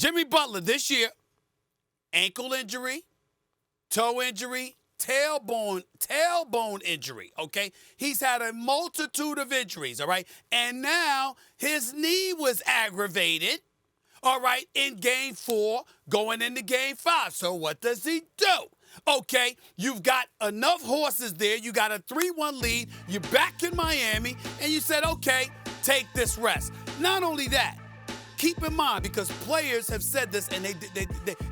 Jimmy Butler this year, ankle injury, toe injury, tailbone injury, okay? He's had a multitude of injuries, all right? And now his knee was aggravated, all right, in Game 4 going into Game 5. So what does he do? Okay, you've got enough horses there. You got a 3-1 lead. You're back in Miami, and you said, okay, take this rest. Not only that, keep in mind, because players have said this, and they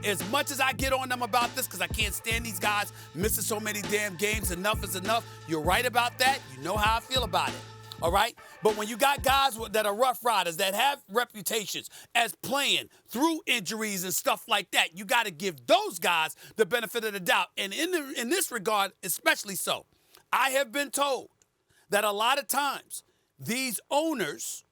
as much as I get on them about this, because I can't stand these guys missing so many damn games, enough is enough. You're right about that. You know how I feel about it. All right? But when you got guys that are rough riders, that have reputations as playing through injuries and stuff like that, you got to give those guys the benefit of the doubt. And in this regard, especially so, I have been told that a lot of times these owners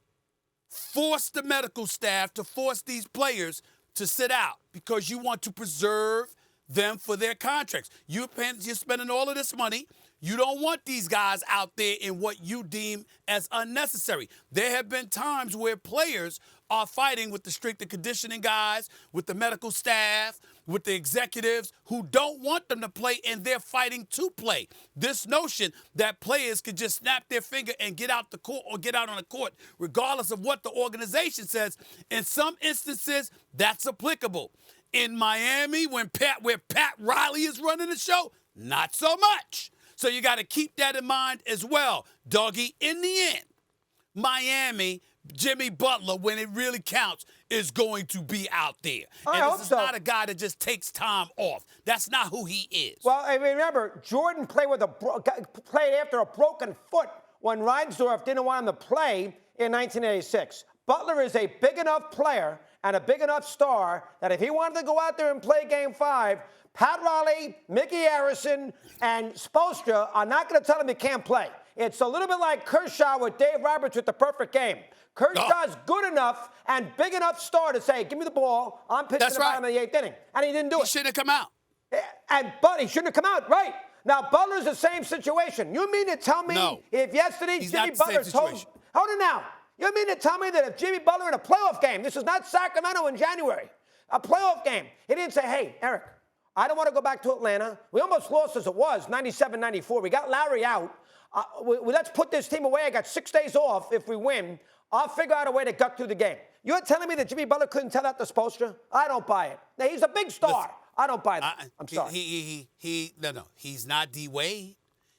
force the medical staff to force these players to sit out because you want to preserve them for their contracts. You're spending all of this money. You don't want these guys out there in what you deem as unnecessary. There have been times where players are fighting with the strength and conditioning guys, with the medical staff, with the executives who don't want them to play, and they're fighting to play. This notion that players could just snap their finger and get out the court or get out on the court, regardless of what the organization says, in some instances, that's applicable. In Miami, where Pat Riley is running the show, not so much. So you got to keep that in mind as well. Dougie, in the end, Miami, Jimmy Butler, when it really counts, is going to be out there. And this is not a guy that just takes time off. That's not who he is. Well, I mean, remember, Jordan played after a broken foot when Reinsdorf didn't want him to play in 1986. Butler is a big enough player and a big enough star that if he wanted to go out there and play Game 5, Pat Riley, Mickey Harrison, and Spoelstra are not going to tell him he can't play. It's a little bit like Kershaw with Dave Roberts with the perfect game. Kershaw's good enough and big enough star to say, give me the ball, I'm pitching the bottom of the 8th inning. And he didn't do it. He shouldn't have come out. But he shouldn't have come out, right. Now, Butler's the same situation. You mean to tell me if yesterday Jimmy Butler told... Hold it now. You mean to tell me that if Jimmy Butler in a playoff game, this is not Sacramento in January, a playoff game, he didn't say, hey, Eric, I don't want to go back to Atlanta. We almost lost as it was, 97-94. We got Larry out. Let's put this team away. I got 6 days off if we win. I'll figure out a way to gut through the game. You're telling me that Jimmy Butler couldn't tell that to Spoelstra? I don't buy it. Now, he's a big star. I don't buy that. I'm sorry. No. He's not DWade.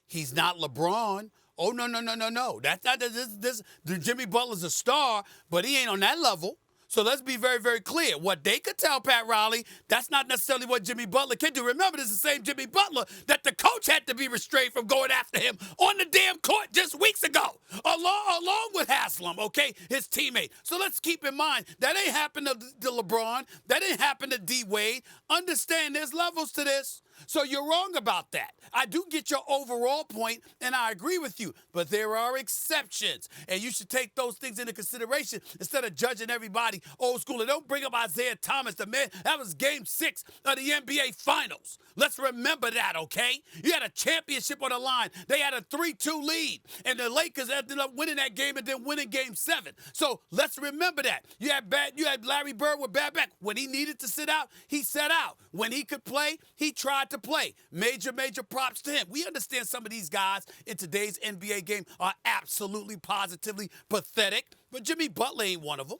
He's not LeBron. Oh, no. That's not this. Jimmy Butler's a star, but he ain't on that level. So let's be very, very clear. What they could tell Pat Riley, that's not necessarily what Jimmy Butler can do. Remember, this is the same Jimmy Butler that the coach had to be restrained from going after him on the damn court just weeks ago, along with Haslam, okay, his teammate. So let's keep in mind, that ain't happened to LeBron. That ain't happened to D-Wade. Understand, there's levels to this. So you're wrong about that. I do get your overall point, and I agree with you. But there are exceptions, and you should take those things into consideration instead of judging everybody old school. And don't bring up Isaiah Thomas, the man. That was Game 6 of the NBA Finals. Let's remember that, okay? You had a championship on the line. They had a 3-2 lead, and the Lakers ended up winning that game and then winning Game 7. So let's remember that. You had Larry Bird with bad back. When he needed to sit out, he sat out. When he could play, he tried to play. Major props to him. We understand some of these guys in today's NBA game are absolutely, positively pathetic, but Jimmy Butler ain't one of them.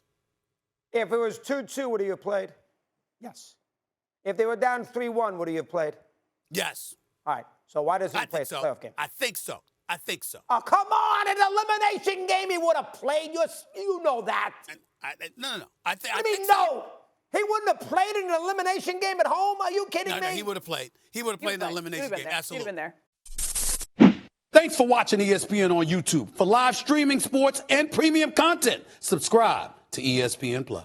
If it was 2-2, would he have played? Yes. If they were down 3-1, would he have played? Yes. All right. So why doesn't he play a playoff game? I think so. Oh, come on. An elimination game he would have played. You know that. No. I mean, no. He wouldn't have played in an elimination game at home? Are you kidding me? No, he would have played. He would have played in an elimination game. Absolutely. He'd have been there. Thanks for watching ESPN on YouTube. For live streaming sports and premium content, subscribe to ESPN+.